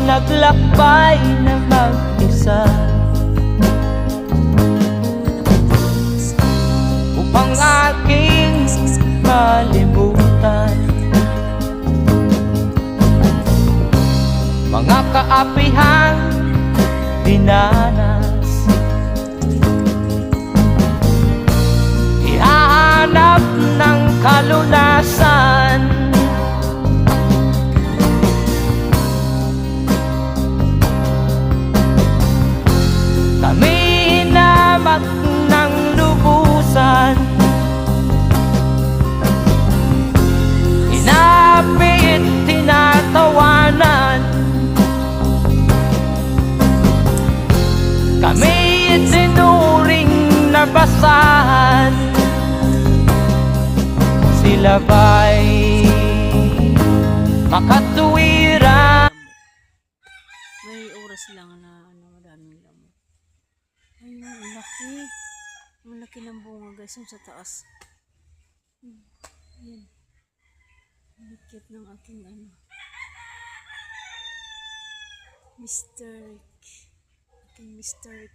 naglakbay na mag-isa upang aking malimutan mga kaapihang dinanas. Ihahanap ng kalunasan kami hinamak ng lubusan, inapit, tinatawanan, kami itinuring na basahan. Sila ba'y makatuwiran? May oras lang na maraming lamok. Ayun, ang laki. Ang laki ng bunga guys, yung sa taas. Ayan. Ang cute ng aking mysteric. Aking mysteric.